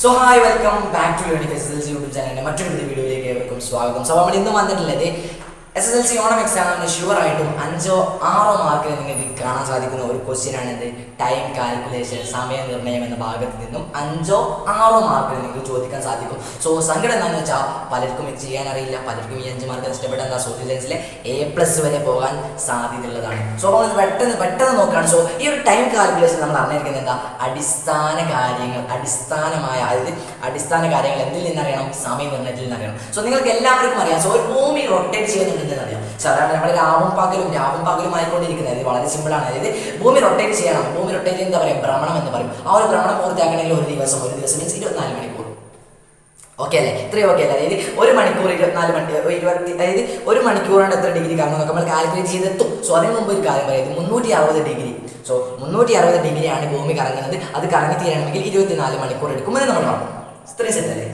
So hi, welcome back to SSLC YouTube channel. മറ്റൊരു വീഡിയോയിലേക്ക് ഏവർക്കും സ്വാഗതം. സോ നമ്മൾ ഇന്ന് വന്നിട്ടുള്ളത് SSLC ഓണം എക്സാമിന് ഷുവർ ആയിട്ടും 5-6 മാർക്കിന് നിങ്ങൾക്ക് കാണാൻ സാധിക്കുന്ന ഒരു ക്വസ്റ്റ്യൻ ആണ് എന്ത് ടൈം കാൽക്കുലേഷൻ സമയ നിർണ്ണയം എന്ന ഭാഗത്ത് നിന്നും 5-6 മാർക്കിന് നിങ്ങൾക്ക് ചോദിക്കാൻ സാധിക്കും. സോ സങ്കടം എന്താണെന്ന് വെച്ചാൽ പലർക്കും ഇത് ചെയ്യാൻ അറിയില്ല, പലർക്കും ഈ 5 മാർക്ക് നഷ്ടപ്പെട്ട എന്താ സോഷ്യൽ സയൻസിലെ A+ വരെ പോകാൻ സാധ്യതയുള്ളതാണ്. സോ നമ്മൾ പെട്ടെന്ന് നോക്കുകയാണ്. സോ ഈ ഒരു ടൈം കാൽക്കുലേഷൻ നമ്മൾ അറിഞ്ഞിരിക്കുന്നത് എന്താ അടിസ്ഥാന കാര്യങ്ങൾ എന്തിൽ നിന്നറിയണം? സമയ നിർണ്ണയത്തിൽ നിന്നറിയണം. സോ നിങ്ങൾക്ക് എല്ലാവർക്കും അറിയാം. സോ ഒരു ഭൂമി റൊട്ടേറ്റ് ചെയ്യുന്നുണ്ടെന്ന് അറിയാം. സാധാരണ നമ്മുടെ രാവും പകലും ആയിക്കൊണ്ടിരിക്കുന്നത് ഇത് വളരെ സിമ്പിൾ ആണ്. അതായത് ഭൂമി റൊട്ടേറ്റ് ചെയ്യണം. ഭൂമി റൊട്ടേറ്റ് എന്താ പറയുക? ഭ്രമണം എന്ന് പറയും. ആ ഒരു ഭ്രമണം പൂർത്തിയാക്കണമെങ്കിൽ ഒരു ദിവസം മീൻസ് 24 മണിക്കൂർ. ഓക്കെ അല്ലേ? ഇത്രയും ഓക്കെ അല്ലേ? അതായത് ഒരു മണിക്കൂർ 24 മണിക്കൂർ അതായത് ഒരു മണിക്കൂറാണ് എത്ര ഡിഗ്രി കാരണം നമ്മൾ കാൽക്കുലേറ്റ് ചെയ്തെത്തും. സോ അതിന് മുമ്പ് ഒരു കാര്യം പറയാം, 360 ഡിഗ്രി. സോ 360 ഡിഗ്രിയാണ് ഭൂമി കറങ്ങുന്നത്. അത് കറങ്ങി തീരണമെങ്കിൽ 24 മണിക്കൂർ എടുക്കുമെന്ന് നമ്മൾ പറഞ്ഞു. ഇത്രയും സെറ്റ് അല്ലേ?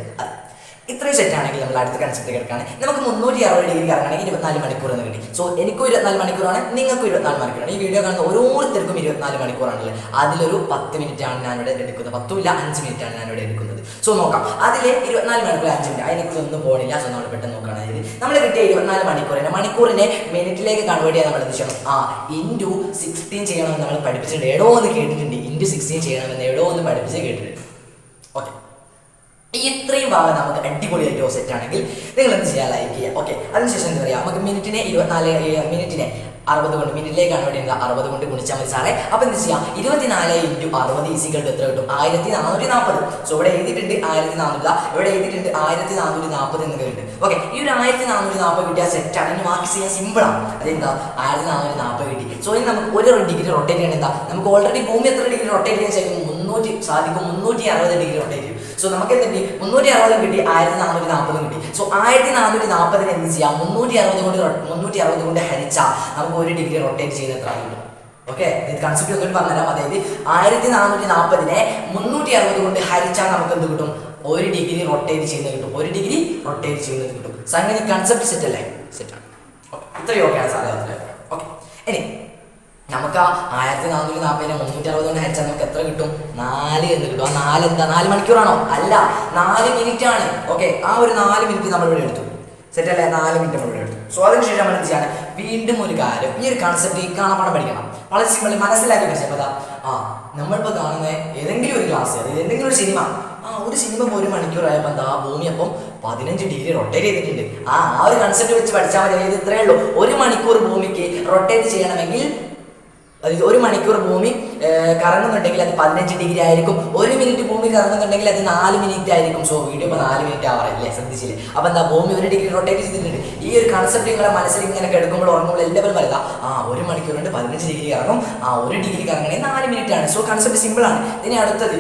ഇത്രയും സെറ്റ് ആണെങ്കിൽ നമ്മൾ അടുത്ത കൺസെപ്റ്റ് കിടക്കുകയാണ്. നമുക്ക് 360 ഡിഗ്രി കറങ്ങണമെങ്കിൽ 24 മണിക്കൂർ എന്ന് കിട്ടി. സോ എനിക്കും 24 മണിക്കൂറാണ്, നിങ്ങൾക്കും 24 മണിക്കൂറാണ്. ഈ വീഡിയോ കാണുന്ന ഓരോരുത്തർക്കും 24 മണിക്കൂറാണുള്ളത്. അതിലൊരു 10 മിനിറ്റാണ് ഞാനിവിടെ എടുക്കുന്നത്. 5 മിനിറ്റാണ് ഞാനിവിടെ എടുക്കുന്നത്. സോ നോക്കാം, അതിൽ 24 മണിക്കൂർ 5 മിനിറ്റ് അതിനെക്കുറിച്ചൊന്നും പോണില്ല. സോ നമ്മൾ പെട്ടെന്ന് നോക്കുകയാണ്. അതായത് നമ്മൾ കിട്ടിയ 24 മണിക്കൂറിനെ മിനിറ്റിലേക്ക് കൺവേർട്ട് ചെയ്യാൻ നമ്മൾ എന്ത് ചെയ്യണം? ഇൻറ്റു 16 ചെയ്യണമെന്ന് നമ്മൾ പഠിപ്പിച്ചിട്ടുണ്ട്. എടോ എന്ന് കേട്ടിട്ടുണ്ട്. ഇൻറ്റു 16 ചെയ്യണമെന്ന് എടോ എന്ന് പഠിപ്പിച്ച് കേട്ടിട്ടുണ്ട്. ഓക്കെ, ഇത്രയും ഭാഗം നമുക്ക് അടിപൊളിയായിട്ട് സെറ്റ് ആണെങ്കിൽ നിങ്ങൾ എന്ത് ചെയ്യുക? ലൈക്ക് ചെയ്യുക. ഓക്കെ, അതിനുശേഷം എന്താ പറയുക? നമുക്ക് മിനിറ്റിനെ 60 കൊണ്ട് മിനിറ്റിലേക്ക് കൺവേർട്ട് ചെയ്യുന്നത് 60 കൊണ്ട് ഗുണിച്ചാൽ മതി സാറേ. അപ്പോൾ എന്ത് ചെയ്യാം? 24 × 60 ഈസിക്കൽ എത്ര കിട്ടും? 1440. സോ ഇവിടെ എഴുതിയിട്ടുണ്ട് 1440, ഇവിടെ എഴുതിയിട്ടുണ്ട് 1440 എന്ന് കേട്ടിട്ടുണ്ട്. ഓക്കെ, ഈ ഒരു 1440 കിട്ടിയ സെറ്റാണ്. ഇനി മാർക്ക് ചെയ്യാൻ സിമ്പിളാണ്. അതെന്താ? 1440 കിട്ടി. സോ ഇനി നമുക്ക് ഒരു ഡിഗ്രി റൊട്ടേറ്റ് ചെയ്യണം. എന്താ? നമുക്ക് ഓൾറെഡി ഭൂമി എത്ര ഡിഗ്രി റൊട്ടേറ്റ് ചെയ്യാൻ സാധിക്കും? 360 ഡിഗ്രി റൊട്ടേറ്റ് ചെയ്യും. സോ നമുക്ക് എന്ത് കിട്ടി? 360 കിട്ടി, 1440 കിട്ടി. സോ 1440 എന്ത് ചെയ്യാം? 360 കൊണ്ട് ഹരിച്ചാൽ നമുക്ക് 1 ഡിഗ്രി റൊട്ടേറ്റ് ചെയ്ത് എത്ര കിട്ടും? ഓക്കെ, ഇത് കൺസെപ്റ്റ് ഒന്നും പറഞ്ഞുതരാം. അതായത് 1440നെ 360 കൊണ്ട് ഹരിച്ചാൽ നമുക്ക് എന്ത് കിട്ടും? 1 ഡിഗ്രി റൊട്ടേറ്റ് ചെയ്യുന്നത് കിട്ടും. 1 ഡിഗ്രി റൊട്ടേറ്റ് ചെയ്യുന്നത് കിട്ടും. സംഗതി കൺസെപ്റ്റ് സെറ്റ് അല്ലേ? സെറ്റാണ്. ഓക്കെ, ഇത്രയും ഓക്കെയാണ് സാധ്യത. ഓക്കെ, ഇനി നമുക്ക് 1440നെ 360 കൊണ്ട് ഹരിച്ചാൽ നമുക്ക് എത്ര കിട്ടും? 4 എന്ന് കിട്ടും. ആ 4 എന്താ? 4 മണിക്കൂറാണോ? അല്ല, 4 മിനിറ്റ് ആണ്. ഓക്കെ, ആ ഒരു 4 മിനിറ്റ് നമ്മൾ ഇവിടെ എടുത്തു. സെറ്റ് അല്ലേ? 4 മിനിറ്റ് നമ്മൾ ഇവിടെ എടുത്തു. സോ അതിനുശേഷം നമ്മൾ എന്ത് ചെയ്യാണ്? വീണ്ടും ഒരു കാര്യം, ഈ ഒരു കൺസെപ്റ്റ് കാണാപ്പാടം പഠിക്കണം. വളരെ സിമ്പിൾ മനസ്സിലാക്കി പഠിച്ചാൽ നമ്മളിപ്പോൾ കാണുന്ന ഏതെങ്കിലും ഒരു ക്ലാസ്, അതായത് എന്തെങ്കിലും ഒരു സിനിമ, ഒരു സിനിമ 1 മണിക്കൂർ ആയപ്പോൾ എന്താ ഭൂമി അപ്പം 15 ഡിഗ്രി റൊട്ടേറ്റ് ചെയ്തിട്ടുണ്ട്. ആ ഒരു കൺസെപ്റ്റ് വെച്ച് പഠിച്ചാൽ മതി. അതായത് ഇത്രയേ ഉള്ളൂ. 1 മണിക്കൂർ ഭൂമിക്ക് റൊട്ടേറ്റ് ചെയ്യണമെങ്കിൽ, അതായത് 1 മണിക്കൂർ ഭൂമി കറങ്ങുന്നുണ്ടെങ്കിൽ അത് 15 ഡിഗ്രി ആയിരിക്കും. 1 മിനിറ്റ് ഭൂമി കറങ്ങുന്നുണ്ടെങ്കിൽ അത് 4 മിനിറ്റ് ആയിരിക്കും. സോ വീഡിയോ ഇപ്പോൾ 4 മിനിറ്റ് ആവാറില്ലേ? ശ്രദ്ധിച്ചില്ലേ? അപ്പോൾ എന്താ? ഭൂമി 1 ഡിഗ്രി റൊട്ടേറ്റ് ചെയ്തിട്ടുണ്ട്. ഈ ഒരു കൺസെപ്റ്റ് നിങ്ങളെ മനസ്സിൽ ഇങ്ങനെ കിടക്കുമ്പോൾ ഉറങ്ങുമ്പോൾ എല്ലാവരും പറയുക 1 മണിക്കൂർ കൊണ്ട് 15 ഡിഗ്രി കറങ്ങും. 1 ഡിഗ്രി കറങ്ങണമെങ്കിൽ 4 മിനിറ്റ് ആണ്. സോ കൺസെപ്റ്റ് സിമ്പിൾ ആണ്. ഇനി അടുത്തത്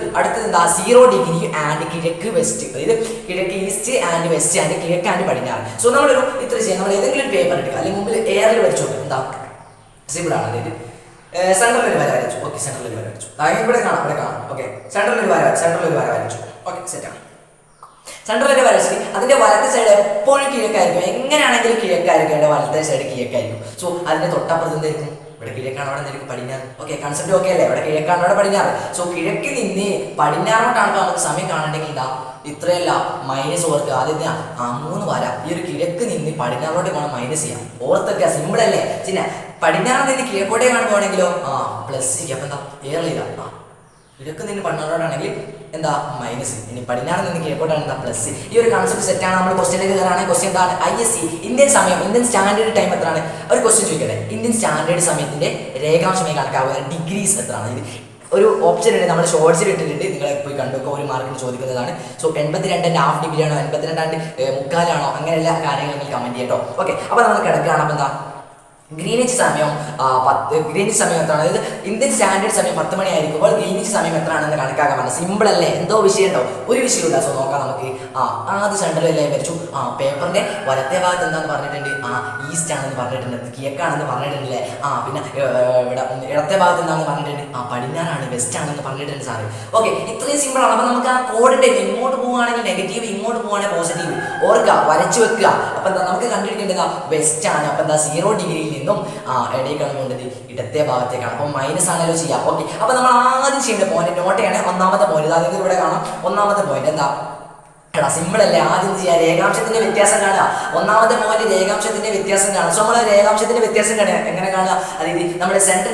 എന്താ? 0 ഡിഗ്രി ആൻഡ് കിഴക്ക് വെസ്റ്റ്, അതായത് കിഴക്ക് ഈസ്റ്റ് ആൻഡ് വെസ്റ്റ് ആൻഡ് കിഴക്ക് ആൻഡ് പടിഞ്ഞാറ്. സോ നമ്മളൊരു ഇത്ര ചെയ്യാം. നമ്മൾ ഏതെങ്കിലും ഒരു പേപ്പർ എടുക്കുക, അല്ലെങ്കിൽ മുമ്പിൽ എയറിൽ വരച്ചു നോക്കുക. എന്താ? സിമ്പിൾ ആണ്. അതായത് സെൻട്രൽ ഒരു വര വരച്ചു. ഓക്കെ, സെൻട്രൽ ഒരു വര വരച്ചു. ഇവിടെ കാണാം. ഓക്കെ, സെൻട്രൽ ഒരു വര വരച്ചു. ഓക്കെ, സെറ്റാണ്. സെൻട്രൽ ഒരു വരച്ച് അതിന്റെ വലത്തെ സൈഡ് എപ്പോഴും കിഴക്കായിരിക്കും. എങ്ങനെയാണെങ്കിലും കിഴക്കായിരിക്കും. അതിന്റെ വലത്തെ സൈഡ് കിഴക്കായിരിക്കും. സോ അതിന്റെ തൊട്ടപ്പുറത്ത് എന്തായിരിക്കും? ഇവിടെ കിഴക്കാണ്, അവിടെ എന്തായിരിക്കും? പടിഞ്ഞാറ്. ഓക്കെ, കൺസെപ്റ്റ് ഓക്കെ അല്ലേ? ഇവിടെ കിഴക്കാണ്, അവിടെ പടിഞ്ഞാറ്. സോ കിഴക്ക് നിന്ന് പടിഞ്ഞാറോട്ടാണ് നമുക്ക് സമയം കാണണമെങ്കിൽ ഇതാ ഇത്രയല്ല മൈനസ് ഓർക്ക്. ആദ്യം 3 വര ഈ ഒരു കിഴക്ക് നിന്ന് പടിഞ്ഞാറോട്ട് വേണം മൈനസ് ചെയ്യാം. ഓർത്തൊക്കെ സിമ്പിൾ അല്ലേ? പിന്നെ പടിഞ്ഞാറ് നിന്ന് കിഴക്കോട്ടേക്കാണ് പോകണമെങ്കിലോ പ്ലസ് ചെയ്യുക. അപ്പം എന്താ? ഏറില്ല. കിഴക്ക് നിന്ന് പടിഞ്ഞാറോട്ടാണെങ്കിൽ എന്താ? മൈനസ്. ഇനി പടിഞ്ഞാറ് നിന്ന് കിഴക്കോട്ടാണ് എന്താ? പ്ലസ്. ഈ ഒരു കൺസെപ്റ്റ് സെറ്റാണ്. നമ്മൾ ക്വസ്റ്റ്യനിലേക്ക് കയറാണെങ്കിൽ ക്വസ്റ്റ്യൻ എന്താണ്? ISC ഇന്ത്യൻ സമയം, ഇന്ത്യൻ സ്റ്റാൻഡേർഡ് ടൈം എത്രയാണ്? ഒരു ക്വസ്റ്റ്യൻ ചോദിക്കട്ടെ. ഇന്ത്യൻ സ്റ്റാൻഡേർഡ് സമയത്തിന്റെ രേഖാംശമായി കണക്കാവുന്ന ഡിഗ്രീസ് എത്രയാണ്? ഇത് ഒരു ഓപ്ഷൻ ഉണ്ട്, നമ്മൾ ഷോർട്സിൽ ഇട്ടിട്ടുണ്ട്. നിങ്ങൾ പോയി കണ്ടുക്കെ 1 മാർക്കിന് ചോദിക്കുന്നതാണ്. സോ 82.5 ഡിഗ്രി ആണോ 82.3 അങ്ങനെയുള്ള കാര്യങ്ങൾ നിങ്ങൾ കമന്റ് ചെയ്യട്ടോ. ഓക്കെ, അപ്പോൾ നമ്മൾ കിടക്കുകയാണ്. അപ്പോൾ എന്താ? ഗ്രീനിച്ച് സമയം എത്രയാണ്? അതായത് ഇന്ത്യൻ സ്റ്റാൻഡേർഡ് സമയം 10 മണിയായിരിക്കുമ്പോൾ ഗ്രീനിച്ച് സമയം എത്രയാണെന്ന് കണക്കാക്കാൻ പറഞ്ഞത്. സിമ്പിൾ അല്ലേ? എന്തോ വിഷയം ഉണ്ടോ? ഒരു വിഷയമില്ല. സോ നോക്കാം നമുക്ക്. ആദ്യം സെൻട്രലല്ലേ വരച്ചു. പേപ്പറിന്റെ വലത്തെ ഭാഗത്ത് എന്താന്ന് പറഞ്ഞിട്ടുണ്ട്? ഈസ്റ്റ് ആണെന്ന് പറഞ്ഞിട്ടുണ്ട്. കിഴക്കാണെന്ന് പറഞ്ഞിട്ടുണ്ടല്ലേ? പിന്നെ ഇവിടെ ഇടത്തെ ഭാഗത്ത് എന്താണെന്ന് പറഞ്ഞിട്ടുണ്ട്? പടിഞ്ഞാറാണ്, വെസ്റ്റ് ആണെന്ന് പറഞ്ഞിട്ടുണ്ട് സാറ്. ഓക്കെ, ഇത്രയും സിമ്പിൾ ആണ്. അപ്പോൾ നമുക്ക് ആ കോഡിന്റെ ഇങ്ങോട്ട് പോവുകയാണെങ്കിൽ നെഗറ്റീവ്, ഇങ്ങോട്ട് പോവുകയാണെങ്കിൽ പോസിറ്റീവ് ഓർക്കുക, വരച്ചു വെക്കുക. അപ്പം എന്താ? നമുക്ക് കണ്ടിരിക്കേണ്ടത് വെസ്റ്റ് ആണ്. അപ്പൊ എന്താ 0 ഡിഗ്രിയിൽ നിന്നും എവിടേക്കാണ് പോകേണ്ടത്? ഇടത്തെ ഭാഗത്തേക്കാണ്. അപ്പൊ മൈനസ് ആണല്ലോ ചെയ്യാം. ഓക്കെ, അപ്പൊ നമ്മൾ ആദ്യം ചെയ്യേണ്ട പോയിന്റ് നോട്ടയാണ് ഒന്നാമത്തെ പോയിന്റ്. അതായത് ഇവിടെ കാണാം ഒന്നാമത്തെ പോയിന്റ് എന്താ? എടാ സിമ്പിൾ അല്ലേ. ആദ്യം ചെയ്യാം രേഖാംശത്തിന്റെ വ്യത്യാസം കാണുക. ഒന്നാമത്തെ പോയിന്റ് രേഖാംശത്തിന്റെ വ്യത്യാസം കാണുക. സോ നമ്മൾ രേഖാംശത്തിന്റെ വ്യത്യാസം കാണുക എങ്ങനെ കാണുക? അതായത് നമ്മുടെ സെന്റർ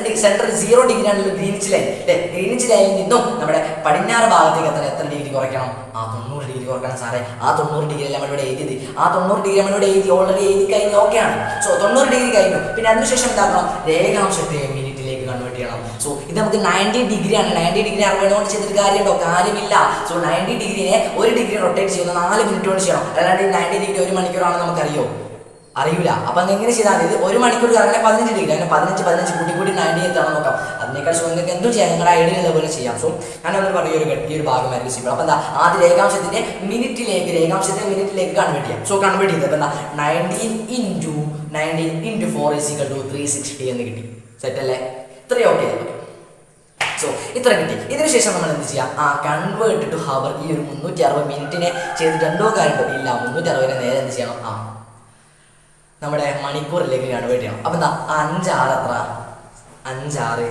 0 ഡിഗ്രി ആണല്ലോ ഗ്രീനിച്ച് ലൈൻ അല്ലേ. ഗ്രീനിച്ച് ലൈനിൽ നിന്നും നമ്മുടെ പടിഞ്ഞാറ് ഭാഗത്തേക്ക് എത്ര ഡിഗ്രി കുറയ്ക്കണം? 90 ഡിഗ്രി കുറക്കണം സാറേ. 90 ഡിഗ്രി അല്ല നമ്മളിവിടെ എഴുതിയത്. 90 ഡിഗ്രി നമ്മളിവിടെ എഴുതി, ഓൾറെഡി എഴുതി കഴിഞ്ഞ് ഓക്കെയാണ്. സോ 90 ഡിഗ്രി കഴിഞ്ഞു. പിന്നെ അതിനുശേഷം എന്താക്കണം? രേഖാംശത്തെ മിനിറ്റിലേക്ക് കൺവേർട്ട് ചെയ്യണം. സോ ഇത് നമുക്ക് 90 ഡിഗ്രിയാണ്. 90 ഡിഗ്രി 60 കൊണ്ട് ചെയ്തിട്ട് കാര്യമുണ്ടോ? കാര്യമില്ല. സോ 90 ഡിഗ്രിനെ 1 ഡിഗ്രി റൊട്ടേറ്റ് ചെയ്യുന്ന 4 മിനിറ്റ് കൊണ്ട് ചെയ്യണം. അല്ലാണ്ട് 90 ഡിഗ്രി 1 മണിക്കൂറാണെന്ന് നമുക്കറിയോ? അറിയില്ല. അപ്പൊ എങ്ങനെ ചെയ്താൽ മതി? 1 മണിക്കൂർ അങ്ങനെ 15 ഡിഗ്രി, അങ്ങനെ 15 കൂട്ടി 90 എത്താണെന്ന് നോക്കാം. അതിനേക്കാൾ നിങ്ങൾക്ക് എന്തും ചെയ്യാം, നിങ്ങളുടെ ഐഡിയ ഉള്ളപോലെ ചെയ്യാം. സോ ഞാനൊന്ന് പറയുക ഈ ഒരു ഭാഗമായിരിക്കും സിമ്പിൾ. അപ്പൊ എന്താ ആദ്യം രേഖാംശത്തിന്റെ മിനിറ്റിലേക്ക് കൺവേർട്ട് ചെയ്യാം. സോ കൺവേർട്ട് ചെയ്തത് എന്താ 19 × 4 = 360 എന്ന് കിട്ടി. സെറ്റ് അല്ലേ? ഇത്രയും ഓക്കെ. സോ ഇത്ര കിട്ടി. ഇതിനുശേഷം നമ്മൾ എന്ത് ചെയ്യാം? Convert to hour. ഈ ഒരു 360 മിനിറ്റിനെ ചെയ്തിട്ട് എന്തോ കാര്യമുണ്ടോ? ഇല്ല. 360 നേരെ എന്ത് ചെയ്യണം? നമ്മുടെ മണിക്കൂറിലേക്ക് കൺവേർട്ട് ചെയ്യണം. അപ്പം എന്താ 5 എത്ര? 5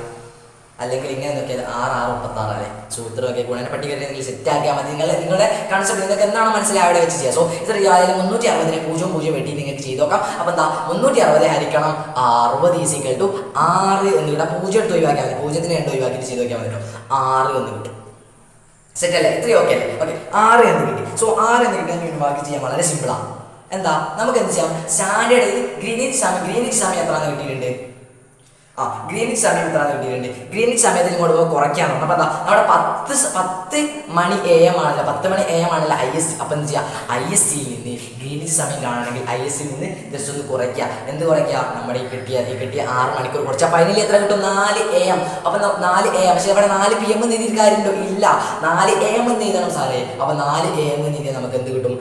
അല്ലെങ്കിൽ ഇങ്ങനെ നോക്കിയാൽ 6 36 അല്ലേ. സോ ഇത്രയൊക്കെ ഗുണന പട്ടികയിൽ നിങ്ങൾ സെറ്റ് ആക്കിയാൽ മതി. നിങ്ങളുടെ കൺസെപ്റ്റ് നിങ്ങൾക്ക് എന്താണ് മനസ്സിലായി അവിടെ വെച്ച് ചെയ്യാം. സോ ഇത്ര ചെയ്യാതെ 360 0 വെട്ടി നിങ്ങൾക്ക് ചെയ്ത് നോക്കാം. അപ്പം എന്താ 360 ഹരിക്കണം 60 = 6 എന്ന് കിട്ടാം. 0 എടുത്ത് ഒഴിവാക്കിയാൽ മതി. 0 2 ഒഴിവാക്കിയിട്ട് ചെയ്ത് നോക്കിയാൽ മതി കേട്ടോ. 6 എന്ന് കിട്ടും. സെറ്റ് അല്ലേ? ഇത്രയും ഓക്കെ അല്ലേ? ഓക്കെ, 6 എന്ന് കിട്ടി. സോ 6 എന്ന് കിട്ടാൻ ബാക്കി ചെയ്യാൻ വളരെ സിമ്പിളാണ്. എന്താ നമുക്ക് എന്ത് ചെയ്യാം? സ്റ്റാൻഡേർഡ് ഗ്രീനിച്ച് സമയം എത്രയാണെന്ന് കിട്ടിയിട്ടുണ്ട്? ഗ്രീനിച്ച് സമയം എത്രയാണെന്ന് കിട്ടിയിട്ടുണ്ട്? ഗ്രീനിച്ച് സമയത്തിൽ ഇങ്ങോട്ട് കുറയ്ക്കാന്ന് പറഞ്ഞു. അപ്പം എന്താ നമ്മുടെ 10 മണി AM ആണല്ലോ, 10 മണി AM ആണല്ലോ IST. അപ്പം എന്ത് ചെയ്യുക? ISTയിൽ നിന്ന് ഗ്രീനിച്ച് സമയം കാണണമെങ്കിൽ ISTയിൽ നിന്ന് ജസ്റ്റ് ഒന്ന് കുറയ്ക്കുക. എന്ത് കുറയ്ക്കുക? നമ്മുടെ ഈ കിട്ടിയ 6 മണിക്കൂർ കുറച്ചാൽ ഫൈനലി എത്ര കിട്ടും? 4 AM. അപ്പം 4 AM. പക്ഷേ അവിടെ 4 PM എന്ന് എഴുതിയിട്ട് കാര്യമുണ്ടോ? ഇല്ല. 4 AM എന്ന് എഴുതണം സാറേ. അപ്പം 4 AM എന്ന് എഴുതിയാൽ നമുക്ക് എന്ത് കിട്ടും?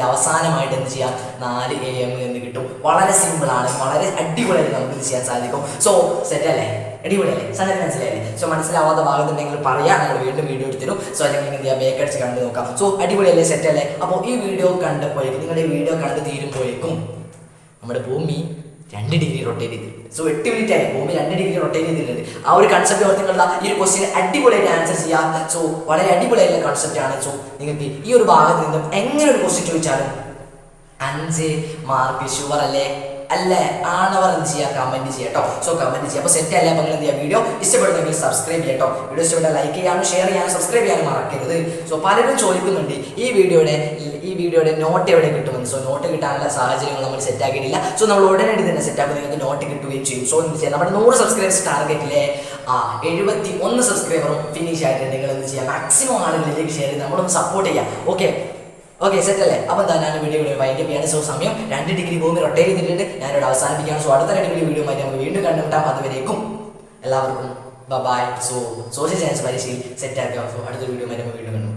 അവസാനമായിട്ട് എന്ത് ചെയ്യാം? 4 AM എന്ന് കിട്ടും. വളരെ സിമ്പിളാണ്, വളരെ അടിപൊളിയായിട്ട് നമുക്ക് ഇത് ചെയ്യാൻ സാധിക്കും. സോ സെറ്റ് അല്ലേ? അടിപൊളിയല്ലേ? സംഗതി മനസ്സിലായില്ലേ? സോ മനസ്സിലാവാത്ത ഭാഗത്തുണ്ടെങ്കിൽ പറയാം, നമ്മൾ വീണ്ടും വീഡിയോ എടുത്തിരും. സോ അല്ലെങ്കിൽ എന്ത് ചെയ്യാം? ബേക്കടിച്ച് കണ്ടു നോക്കാം. സോ അടിപൊളിയല്ലേ? സെറ്റ് അല്ലേ? അപ്പോൾ ഈ വീഡിയോ കണ്ടപ്പോഴേക്കും, നിങ്ങളുടെ വീഡിയോ കണ്ടു തീരുമ്പോഴേക്കും നമ്മുടെ ഭൂമി 2 ഡിഗ്രി റൊട്ടേറ്റ് ചെയ്തിട്ടുണ്ട്. സോ 8 മിനിറ്റ് ആയി ഭൂമി 2 ഡിഗ്രി റൊട്ടേറ്റ് ചെയ്തിട്ടുണ്ട്. ആ ഒരു കൺസെപ്റ്റ് ഓർത്ത് നിങ്ങളുടെ ഈ ഒരു ക്വസ്റ്റ്യൻ അടിപൊളിയായിട്ട് ആൻസർ ചെയ്യാം. സോ വളരെ അടിപൊളിയായിട്ടുള്ള കൺസെപ്റ്റ് ആണ്. സോ നിങ്ങൾക്ക് ഈ ഒരു ഭാഗത്ത് നിന്നും എങ്ങനെ ഒരു ക്വസ്റ്റ്യൻ ചോദിച്ചാലും 5 മാർക്ക് ഷുവർ അല്ലേ? അല്ലേ? ആണവർ എന്ത് ചെയ്യുക? കമന്റ് ചെയ്യാം കേട്ടോ. സോ കമന്റ് ചെയ്യാം. അപ്പോൾ സെറ്റ് അല്ലേ? അപ്പോൾ നിങ്ങൾ എന്ത് ചെയ്യുക? വീഡിയോ ഇഷ്ടപ്പെടുന്നെങ്കിൽ സബ്സ്ക്രൈബ് ചെയ്യാം കേട്ടോ. വീഡിയോ ഇഷ്ടപ്പെട്ടാൽ ലൈക്ക് ചെയ്യാനും ഷെയർ ചെയ്യാനും സബ്സ്ക്രൈബ് ചെയ്യാനും മറക്കരുത്. സോ പലരും ചോദിക്കുന്നുണ്ട് ഈ വീഡിയോയുടെ നോട്ട് എവിടെ കിട്ടുമെന്ന്. സോ നോട്ട് കിട്ടാനുള്ള സാഹചര്യങ്ങൾ നമ്മൾ സെറ്റ് ആക്കിയിട്ടില്ല. സോ നമ്മൾ ഉടനടി തന്നെ സെറ്റ് ആക്കുമ്പോൾ നിങ്ങൾക്ക് നോട്ട് കിട്ടുകയും ചെയ്യും. സോ എന്ത് ചെയ്യാം? നമ്മുടെ 100 സബ്സ്ക്രൈബേഴ്സ് ടാർഗറ്റിലെ 71 സബ്സ്ക്രൈബറും ഫിനിഷ് ആയിട്ട് നിങ്ങൾ എന്ത് ചെയ്യുക? മാക്സിമം ആളുകളിലേക്ക് ഷെയർ ചെയ്ത് നമ്മളൊന്ന് സപ്പോർട്ട് ചെയ്യാം. ഓക്കെ സെറ്റ് അല്ലേ? അപ്പോൾ എന്താ ഞാൻ വീഡിയോ വൈൻഡപ്പ് ചെയ്യാണ്. സോ സമയം 2 ഡിഗ്രി ഭൂമി റൊട്ടേറ്റ് ചെയ്തിട്ടുണ്ട്. ഞാനിവിടെ അവസാനിപ്പിക്കുകയാണ്. സോ അടുത്ത 2 വീഡിയോ ആയിട്ട് നമുക്ക് വീണ്ടും കണ്ടുമുട്ടാം. അതുവരേക്കും എല്ലാവർക്കും ബൈ. സോ സോഷ്യൽ സയൻസ് പരീക്ഷയിൽ സെറ്റ് ആക്കുക. സോ അടുത്ത വീഡിയോ നമുക്ക് വീണ്ടും കണ്ടു.